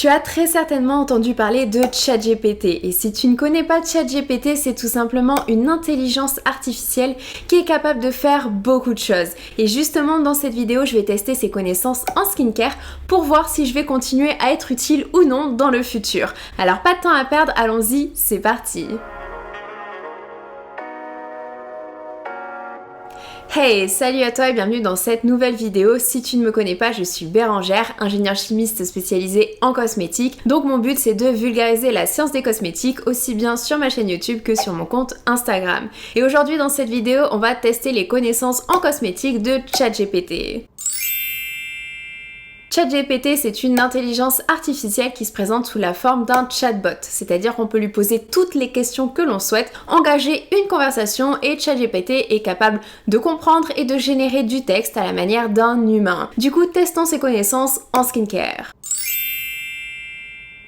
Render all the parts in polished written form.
Tu as très certainement entendu parler de ChatGPT et si tu ne connais pas ChatGPT, c'est tout simplement une intelligence artificielle qui est capable de faire beaucoup de choses. Et justement dans cette vidéo, je vais tester ses connaissances en skincare pour voir si je vais continuer à être utile ou non dans le futur. Alors pas de temps à perdre, allons-y, c'est parti! Hey, salut à toi et bienvenue dans cette nouvelle vidéo. Si tu ne me connais pas, je suis Bérangère, ingénieure chimiste spécialisée en cosmétiques. Donc mon but c'est de vulgariser la science des cosmétiques aussi bien sur ma chaîne YouTube que sur mon compte Instagram. Et aujourd'hui dans cette vidéo, on va tester les connaissances en cosmétiques de ChatGPT. ChatGPT, c'est une intelligence artificielle qui se présente sous la forme d'un chatbot, c'est-à-dire qu'on peut lui poser toutes les questions que l'on souhaite, engager une conversation et ChatGPT est capable de comprendre et de générer du texte à la manière d'un humain. Du coup, testons ses connaissances en skincare.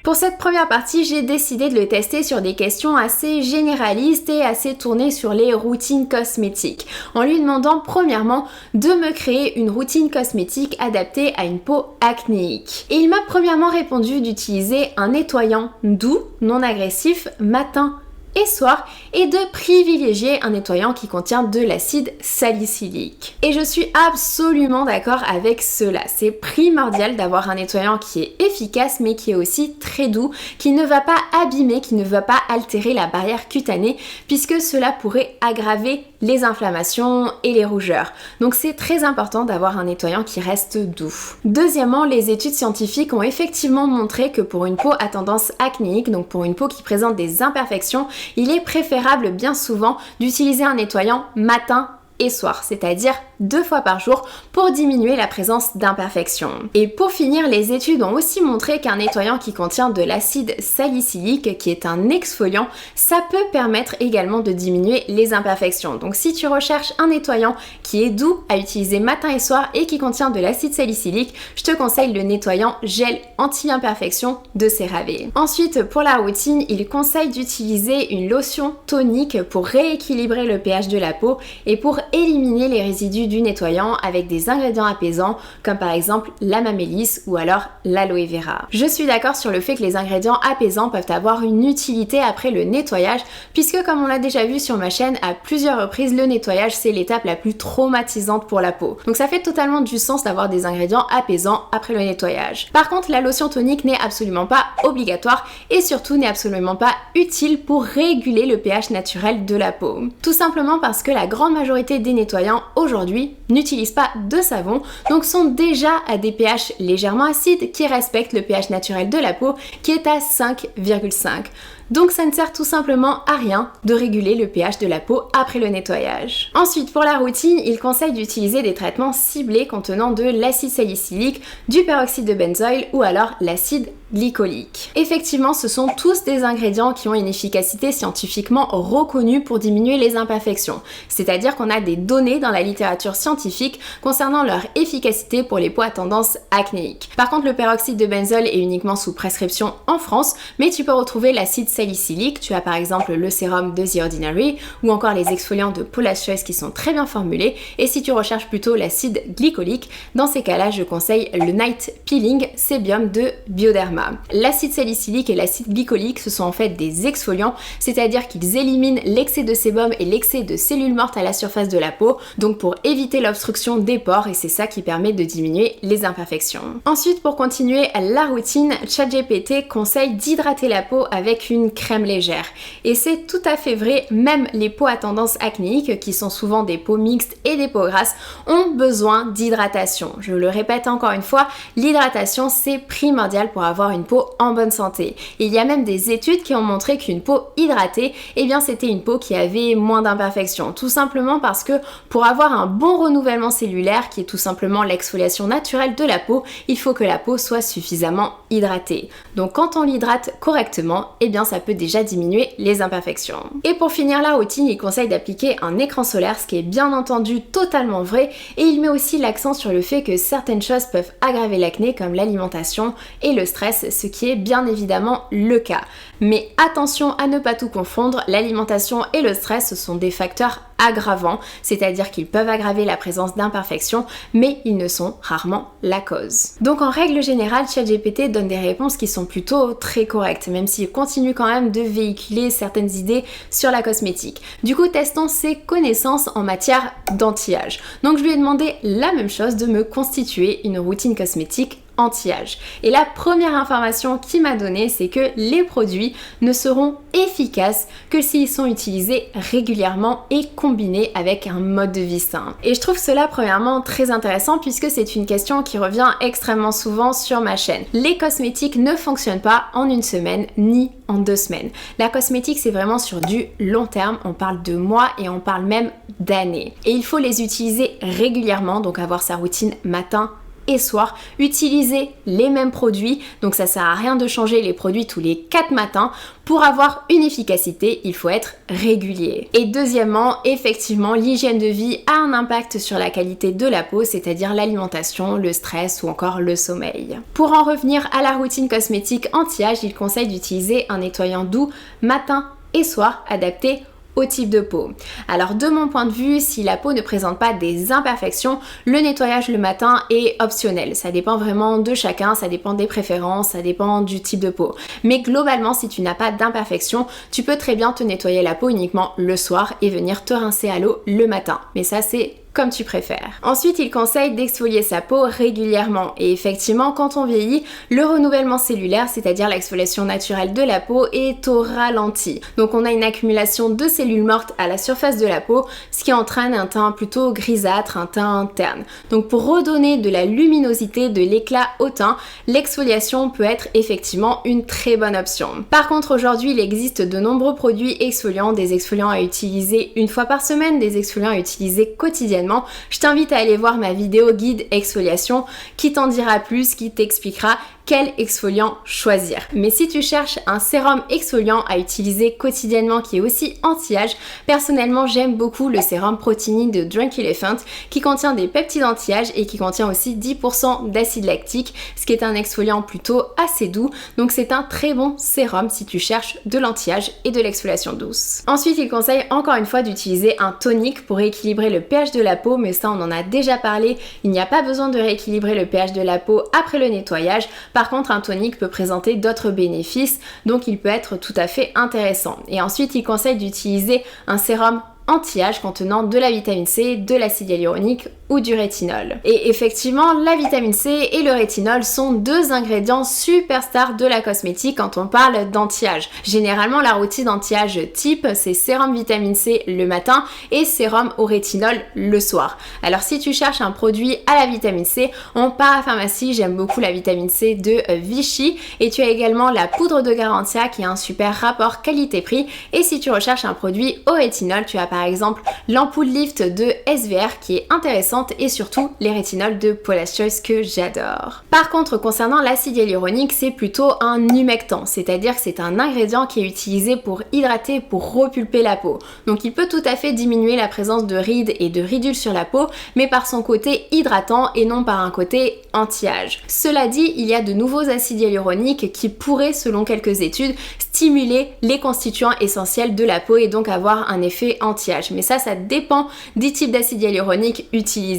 Pour cette première partie, j'ai décidé de le tester sur des questions assez généralistes et assez tournées sur les routines cosmétiques, en lui demandant premièrement de me créer une routine cosmétique adaptée à une peau acnéique. Et il m'a premièrement répondu d'utiliser un nettoyant doux, non agressif, matin et soir, et de privilégier un nettoyant qui contient de l'acide salicylique. Et je suis absolument d'accord avec cela. C'est primordial d'avoir un nettoyant qui est efficace mais qui est aussi très doux, qui ne va pas abîmer, qui ne va pas altérer la barrière cutanée puisque cela pourrait aggraver les inflammations et les rougeurs. Donc c'est très important d'avoir un nettoyant qui reste doux. Deuxièmement, les études scientifiques ont effectivement montré que pour une peau à tendance acnéique, donc pour une peau qui présente des imperfections, il est préférable bien souvent d'utiliser un nettoyant matin et soir, c'est-à-dire 2 fois par jour pour diminuer la présence d'imperfections. Et pour finir, les études ont aussi montré qu'un nettoyant qui contient de l'acide salicylique, qui est un exfoliant, ça peut permettre également de diminuer les imperfections. Donc si tu recherches un nettoyant qui est doux à utiliser matin et soir et qui contient de l'acide salicylique, je te conseille le nettoyant gel anti-imperfection de CeraVe. Ensuite, pour la routine, il conseille d'utiliser une lotion tonique pour rééquilibrer le pH de la peau et pour éliminer les résidus du nettoyant avec des ingrédients apaisants comme par exemple la mamélisse ou alors l'aloe vera. Je suis d'accord sur le fait que les ingrédients apaisants peuvent avoir une utilité après le nettoyage puisque comme on l'a déjà vu sur ma chaîne à plusieurs reprises, le nettoyage c'est l'étape la plus traumatisante pour la peau. Donc ça fait totalement du sens d'avoir des ingrédients apaisants après le nettoyage. Par contre, la lotion tonique n'est absolument pas obligatoire et surtout n'est absolument pas utile pour réguler le pH naturel de la peau. Tout simplement parce que la grande majorité des nettoyants aujourd'hui n'utilisent pas de savon, donc sont déjà à des pH légèrement acides qui respectent le pH naturel de la peau qui est à 5,5. Donc ça ne sert tout simplement à rien de réguler le pH de la peau après le nettoyage. Ensuite, pour la routine, il conseille d'utiliser des traitements ciblés contenant de l'acide salicylique, du peroxyde de benzoïle ou alors l'acide glycolique. Effectivement, ce sont tous des ingrédients qui ont une efficacité scientifiquement reconnue pour diminuer les imperfections. C'est-à-dire qu'on a des données dans la littérature scientifique concernant leur efficacité pour les peaux à tendance acnéique. Par contre, le peroxyde de benzoïle est uniquement sous prescription en France, mais tu peux retrouver l'acide salicylique. Tu as par exemple le sérum de The Ordinary ou encore les exfoliants de Paula's Choice qui sont très bien formulés. Et si tu recherches plutôt l'acide glycolique, dans ces cas-là, je conseille le Night Peeling Sebium de Bioderma. L'acide salicylique et l'acide glycolique, ce sont en fait des exfoliants, c'est-à-dire qu'ils éliminent l'excès de sébum et l'excès de cellules mortes à la surface de la peau, donc pour éviter l'obstruction des pores et c'est ça qui permet de diminuer les imperfections. Ensuite, pour continuer la routine, ChatGPT conseille d'hydrater la peau avec une crème légère. Et c'est tout à fait vrai, même les peaux à tendance acnéique, qui sont souvent des peaux mixtes et des peaux grasses, ont besoin d'hydratation. Je le répète encore une fois, l'hydratation c'est primordial pour avoir une peau en bonne santé. Et il y a même des études qui ont montré qu'une peau hydratée, eh bien c'était une peau qui avait moins d'imperfections. Tout simplement parce que pour avoir un bon renouvellement cellulaire, qui est tout simplement l'exfoliation naturelle de la peau, il faut que la peau soit suffisamment hydratée. Donc quand on l'hydrate correctement, eh bien ça peut déjà diminuer les imperfections. Et pour finir la routine, il conseille d'appliquer un écran solaire, ce qui est bien entendu totalement vrai, et il met aussi l'accent sur le fait que certaines choses peuvent aggraver l'acné comme l'alimentation et le stress, ce qui est bien évidemment le cas. Mais attention à ne pas tout confondre, l'alimentation et le stress ce sont des facteurs aggravants, c'est-à-dire qu'ils peuvent aggraver la présence d'imperfections, mais ils ne sont rarement la cause. Donc en règle générale, ChatGPT donne des réponses qui sont plutôt très correctes, même s'il continue quand même de véhiculer certaines idées sur la cosmétique. Du coup, testons ses connaissances en matière d'anti-âge. Donc je lui ai demandé la même chose, de me constituer une routine cosmétique anti-âge. Et la première information qu'il m'a donnée, c'est que les produits ne seront efficaces que s'ils sont utilisés régulièrement et combinés avec un mode de vie sain. Et je trouve cela premièrement très intéressant puisque c'est une question qui revient extrêmement souvent sur ma chaîne. Les cosmétiques ne fonctionnent pas en une semaine ni en 2 semaines. La cosmétique, c'est vraiment sur du long terme. On parle de mois et on parle même d'années. Et il faut les utiliser régulièrement, donc avoir sa routine matin et soir, utiliser les mêmes produits, donc ça sert à rien de changer les produits tous les 4 matins. Pour avoir une efficacité, il faut être régulier. Et deuxièmement, effectivement, l'hygiène de vie a un impact sur la qualité de la peau, c'est-à-dire l'alimentation, le stress ou encore le sommeil. Pour en revenir à la routine cosmétique anti-âge, il conseille d'utiliser un nettoyant doux matin et soir adapté au type de peau. Alors de mon point de vue, si la peau ne présente pas des imperfections, le nettoyage le matin est optionnel. Ça dépend vraiment de chacun, ça dépend des préférences, ça dépend du type de peau. Mais globalement, si tu n'as pas d'imperfections, tu peux très bien te nettoyer la peau uniquement le soir et venir te rincer à l'eau le matin. Mais ça, c'est comme tu préfères. Ensuite, il conseille d'exfolier sa peau régulièrement. Et effectivement, quand on vieillit, le renouvellement cellulaire, c'est-à-dire l'exfoliation naturelle de la peau, est au ralenti. Donc on a une accumulation de cellules mortes à la surface de la peau, ce qui entraîne un teint plutôt grisâtre, un teint terne. Donc pour redonner de la luminosité, de l'éclat au teint, l'exfoliation peut être effectivement une très bonne option. Par contre, aujourd'hui, il existe de nombreux produits exfoliants, des exfoliants à utiliser une fois par semaine, des exfoliants à utiliser quotidiennement. Je t'invite à aller voir ma vidéo guide exfoliation qui t'en dira plus, qui t'expliquera quel exfoliant choisir. Mais si tu cherches un sérum exfoliant à utiliser quotidiennement qui est aussi anti-âge, personnellement j'aime beaucoup le sérum Protini de Drunk Elephant qui contient des peptides anti-âge et qui contient aussi 10% d'acide lactique, ce qui est un exfoliant plutôt assez doux. Donc c'est un très bon sérum si tu cherches de l'anti-âge et de l'exfoliation douce. Ensuite, il conseille encore une fois d'utiliser un tonique pour rééquilibrer le pH de la peau, mais ça on en a déjà parlé, il n'y a pas besoin de rééquilibrer le pH de la peau après le nettoyage. Par contre, un tonique peut présenter d'autres bénéfices, donc il peut être tout à fait intéressant. Et ensuite, il conseille d'utiliser un sérum anti-âge contenant de la vitamine C, de l'acide hyaluronique ou du rétinol. Et effectivement, la vitamine C et le rétinol sont 2 ingrédients superstars de la cosmétique quand on parle d'anti-âge. Généralement, la routine anti-âge type, c'est sérum vitamine C le matin et sérum au rétinol le soir. Alors si tu cherches un produit à la vitamine C, en parapharmacie, j'aime beaucoup la vitamine C de Vichy, et tu as également la poudre de Garantia qui a un super rapport qualité-prix. Et si tu recherches un produit au rétinol, tu as par exemple l'ampoule Lift de SVR qui est intéressante, et surtout les rétinols de Paula's Choice que j'adore. Par contre, concernant l'acide hyaluronique, c'est plutôt un humectant, c'est-à-dire que c'est un ingrédient qui est utilisé pour hydrater, pour repulper la peau. Donc il peut tout à fait diminuer la présence de rides et de ridules sur la peau, mais par son côté hydratant et non par un côté anti-âge. Cela dit, il y a de nouveaux acides hyaluroniques qui pourraient, selon quelques études, stimuler les constituants essentiels de la peau et donc avoir un effet anti-âge. Mais ça dépend des types d'acide hyaluronique utilisés.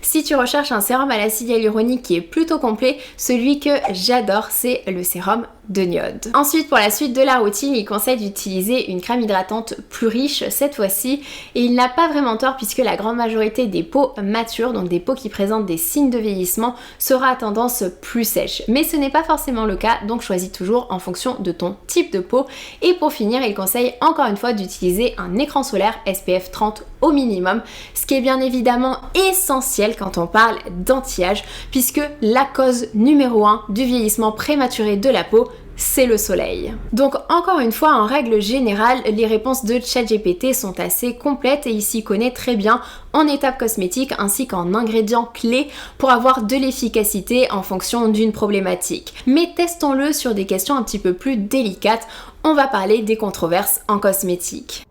Si tu recherches un sérum à l'acide hyaluronique qui est plutôt complet, celui que j'adore, c'est le sérum de Niode. Ensuite, pour la suite de la routine, il conseille d'utiliser une crème hydratante plus riche cette fois-ci, et il n'a pas vraiment tort puisque la grande majorité des peaux matures, donc des peaux qui présentent des signes de vieillissement, sera à tendance plus sèche. Mais ce n'est pas forcément le cas, donc choisis toujours en fonction de ton type de peau. Et pour finir, il conseille encore une fois d'utiliser un écran solaire SPF 30 au minimum, ce qui est bien évidemment essentiel quand on parle d'anti-âge, puisque la cause numéro 1 du vieillissement prématuré de la peau, c'est le soleil. Donc encore une fois, en règle générale, les réponses de ChatGPT sont assez complètes et il s'y connaît très bien en étapes cosmétiques ainsi qu'en ingrédients clés pour avoir de l'efficacité en fonction d'une problématique. Mais testons-le sur des questions un petit peu plus délicates. On va parler des controverses en cosmétique.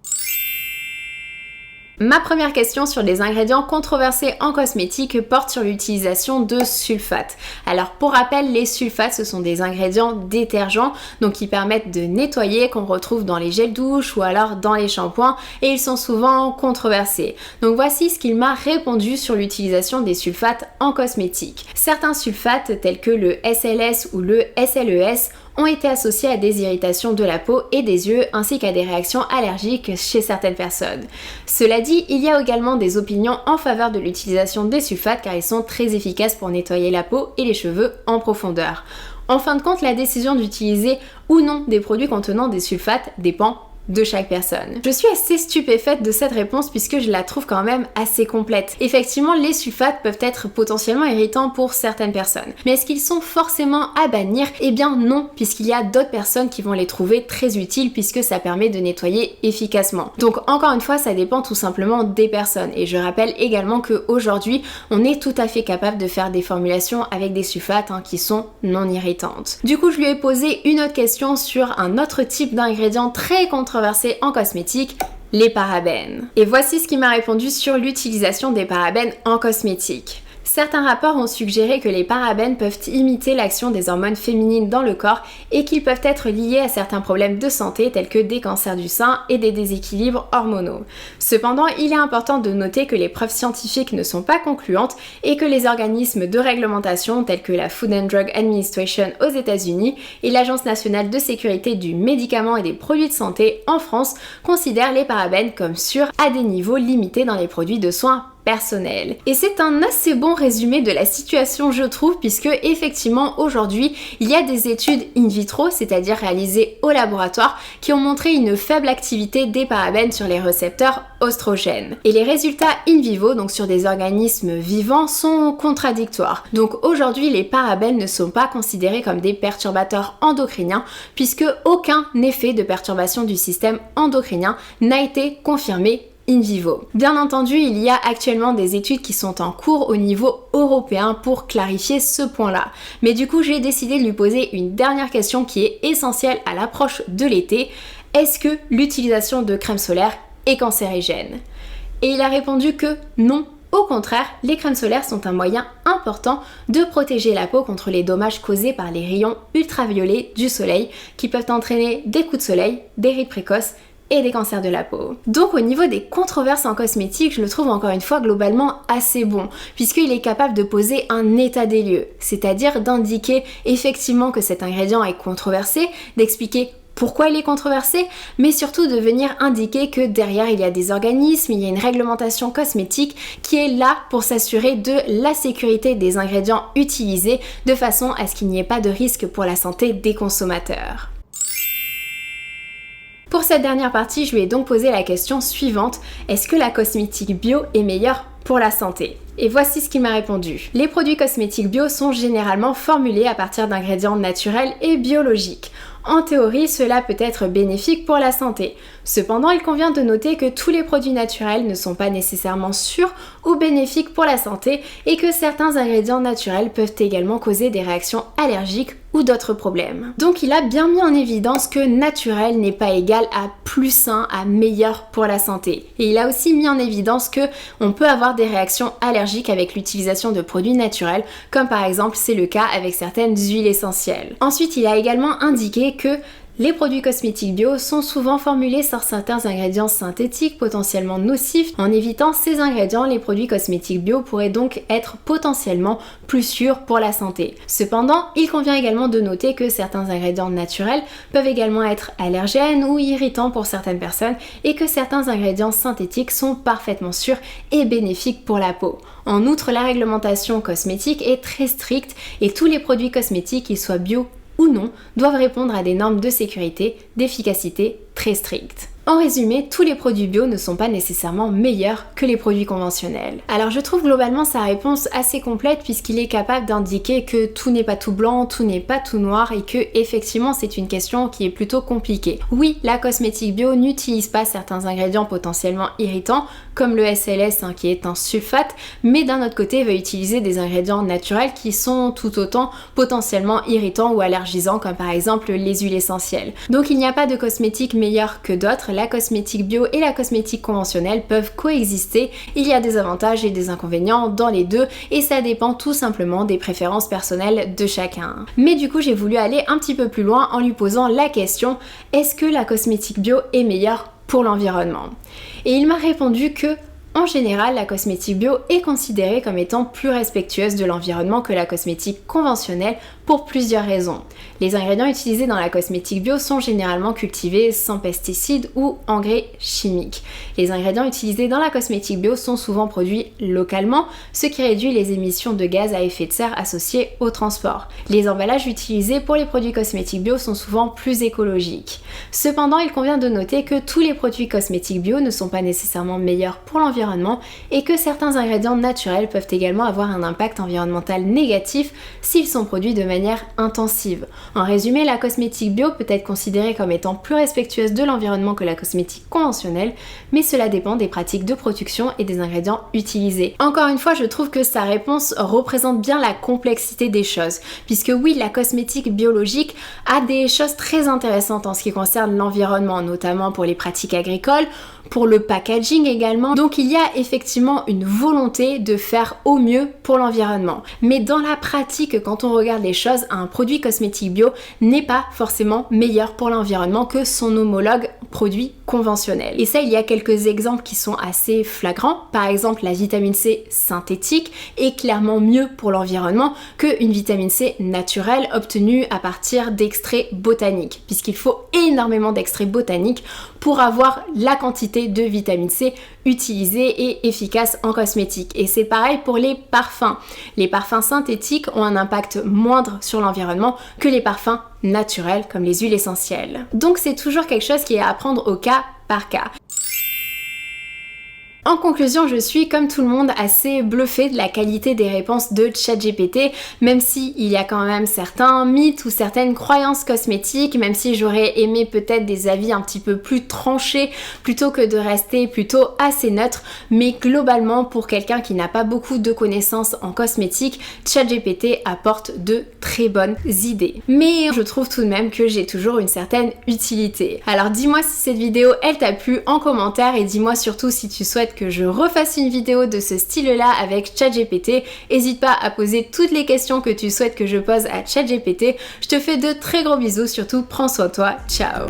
Ma première question sur les ingrédients controversés en cosmétique porte sur l'utilisation de sulfates. Alors pour rappel, les sulfates ce sont des ingrédients détergents donc qui permettent de nettoyer, qu'on retrouve dans les gels douche ou alors dans les shampoings et ils sont souvent controversés. Donc voici ce qu'il m'a répondu sur l'utilisation des sulfates en cosmétique. Certains sulfates tels que le SLS ou le SLES ont été associés à des irritations de la peau et des yeux ainsi qu'à des réactions allergiques chez certaines personnes. Cela dit, il y a également des opinions en faveur de l'utilisation des sulfates car ils sont très efficaces pour nettoyer la peau et les cheveux en profondeur. En fin de compte, la décision d'utiliser ou non des produits contenant des sulfates dépend de chaque personne. Je suis assez stupéfaite de cette réponse puisque je la trouve quand même assez complète. Effectivement, les sulfates peuvent être potentiellement irritants pour certaines personnes. Mais est-ce qu'ils sont forcément à bannir? Eh bien non, puisqu'il y a d'autres personnes qui vont les trouver très utiles puisque ça permet de nettoyer efficacement. Donc encore une fois, ça dépend tout simplement des personnes. Et je rappelle également qu'aujourd'hui, on est tout à fait capable de faire des formulations avec des sulfates qui sont non irritantes. Du coup, je lui ai posé une autre question sur un autre type d'ingrédient très controversé en cosmétique, les parabènes. Et voici ce qu'il m'a répondu sur l'utilisation des parabènes en cosmétique. Certains rapports ont suggéré que les parabènes peuvent imiter l'action des hormones féminines dans le corps et qu'ils peuvent être liés à certains problèmes de santé tels que des cancers du sein et des déséquilibres hormonaux. Cependant, il est important de noter que les preuves scientifiques ne sont pas concluantes et que les organismes de réglementation tels que la Food and Drug Administration aux États-Unis et l'Agence nationale de sécurité du médicament et des produits de santé en France considèrent les parabènes comme sûrs à des niveaux limités dans les produits de soins personnel. Et c'est un assez bon résumé de la situation je trouve puisque effectivement aujourd'hui il y a des études in vitro, c'est-à-dire réalisées au laboratoire, qui ont montré une faible activité des parabènes sur les récepteurs oestrogènes. Et les résultats in vivo, donc sur des organismes vivants, sont contradictoires. Donc aujourd'hui les parabènes ne sont pas considérés comme des perturbateurs endocriniens puisque aucun effet de perturbation du système endocrinien n'a été confirmé in vivo. Bien entendu, il y a actuellement des études qui sont en cours au niveau européen pour clarifier ce point-là. Mais du coup, j'ai décidé de lui poser une dernière question qui est essentielle à l'approche de l'été. Est-ce que l'utilisation de crème solaire est cancérigène? Et il a répondu que non. Au contraire, les crèmes solaires sont un moyen important de protéger la peau contre les dommages causés par les rayons ultraviolets du soleil qui peuvent entraîner des coups de soleil, des rides précoces et des cancers de la peau. Donc au niveau des controverses en cosmétique, je le trouve encore une fois globalement assez bon, puisqu'il est capable de poser un état des lieux, c'est-à-dire d'indiquer effectivement que cet ingrédient est controversé, d'expliquer pourquoi il est controversé, mais surtout de venir indiquer que derrière il y a des organismes, il y a une réglementation cosmétique qui est là pour s'assurer de la sécurité des ingrédients utilisés de façon à ce qu'il n'y ait pas de risque pour la santé des consommateurs. Pour cette dernière partie, je lui ai donc posé la question suivante, est-ce que la cosmétique bio est meilleure pour la santé? Et voici ce qu'il m'a répondu. Les produits cosmétiques bio sont généralement formulés à partir d'ingrédients naturels et biologiques. En théorie, cela peut être bénéfique pour la santé. Cependant, il convient de noter que tous les produits naturels ne sont pas nécessairement sûrs ou bénéfiques pour la santé et que certains ingrédients naturels peuvent également causer des réactions allergiques ou d'autres problèmes. Donc il a bien mis en évidence que naturel n'est pas égal à plus sain, à meilleur pour la santé. Et il a aussi mis en évidence que on peut avoir des réactions allergiques avec l'utilisation de produits naturels, comme par exemple c'est le cas avec certaines huiles essentielles. Ensuite, il a également indiqué que les produits cosmétiques bio sont souvent formulés sur certains ingrédients synthétiques potentiellement nocifs. En évitant ces ingrédients, les produits cosmétiques bio pourraient donc être potentiellement plus sûrs pour la santé. Cependant, il convient également de noter que certains ingrédients naturels peuvent également être allergènes ou irritants pour certaines personnes et que certains ingrédients synthétiques sont parfaitement sûrs et bénéfiques pour la peau. En outre, la réglementation cosmétique est très stricte et tous les produits cosmétiques, qu'ils soient bio ou non, doivent répondre à des normes de sécurité, d'efficacité très strictes. En résumé, tous les produits bio ne sont pas nécessairement meilleurs que les produits conventionnels. Alors je trouve globalement sa réponse assez complète puisqu'il est capable d'indiquer que tout n'est pas tout blanc, tout n'est pas tout noir et que effectivement c'est une question qui est plutôt compliquée. Oui, la cosmétique bio n'utilise pas certains ingrédients potentiellement irritants comme le SLS qui est un sulfate, mais d'un autre côté va utiliser des ingrédients naturels qui sont tout autant potentiellement irritants ou allergisants comme par exemple les huiles essentielles. Donc il n'y a pas de cosmétique meilleure que d'autres, la cosmétique bio et la cosmétique conventionnelle peuvent coexister, il y a des avantages et des inconvénients dans les deux et ça dépend tout simplement des préférences personnelles de chacun. Mais du coup j'ai voulu aller un petit peu plus loin en lui posant la question, est-ce que la cosmétique bio est meilleure pour l'environnement? Et il m'a répondu que en général, la cosmétique bio est considérée comme étant plus respectueuse de l'environnement que la cosmétique conventionnelle pour plusieurs raisons. Les ingrédients utilisés dans la cosmétique bio sont généralement cultivés sans pesticides ou engrais chimiques. Les ingrédients utilisés dans la cosmétique bio sont souvent produits localement, ce qui réduit les émissions de gaz à effet de serre associées au transport. Les emballages utilisés pour les produits cosmétiques bio sont souvent plus écologiques. Cependant, il convient de noter que tous les produits cosmétiques bio ne sont pas nécessairement meilleurs pour l'environnement et que certains ingrédients naturels peuvent également avoir un impact environnemental négatif s'ils sont produits de manière intensive. En résumé, la cosmétique bio peut être considérée comme étant plus respectueuse de l'environnement que la cosmétique conventionnelle, mais cela dépend des pratiques de production et des ingrédients utilisés. Encore une fois, je trouve que sa réponse représente bien la complexité des choses, puisque oui, la cosmétique biologique a des choses très intéressantes en ce qui concerne l'environnement, notamment pour les pratiques agricoles, pour le packaging également. Donc il y a effectivement une volonté de faire au mieux pour l'environnement. Mais dans la pratique, quand on regarde les choses, un produit cosmétique bio n'est pas forcément meilleur pour l'environnement que son homologue produit conventionnel. Et ça, il y a quelques exemples qui sont assez flagrants. Par exemple, la vitamine C synthétique est clairement mieux pour l'environnement qu'une vitamine C naturelle obtenue à partir d'extraits botaniques, puisqu'il faut énormément d'extraits botaniques pour avoir la quantité de vitamine C utilisée et efficace en cosmétique. Et c'est pareil pour les parfums. Les parfums synthétiques ont un impact moindre sur l'environnement que les parfums naturels comme les huiles essentielles. Donc c'est toujours quelque chose qui est à prendre au cas par cas. En conclusion, je suis comme tout le monde assez bluffée de la qualité des réponses de ChatGPT, même si il y a quand même certains mythes ou certaines croyances cosmétiques, même si j'aurais aimé peut-être des avis un petit peu plus tranchés plutôt que de rester plutôt assez neutre, mais globalement pour quelqu'un qui n'a pas beaucoup de connaissances en cosmétique, ChatGPT apporte de très bonnes idées. Mais je trouve tout de même que j'ai toujours une certaine utilité. Alors dis-moi si cette vidéo elle t'a plu en commentaire et dis-moi surtout si tu souhaites que je refasse une vidéo de ce style-là avec ChatGPT. N'hésite pas à poser toutes les questions que tu souhaites que je pose à ChatGPT. Je te fais de très gros bisous, surtout prends soin de toi. Ciao!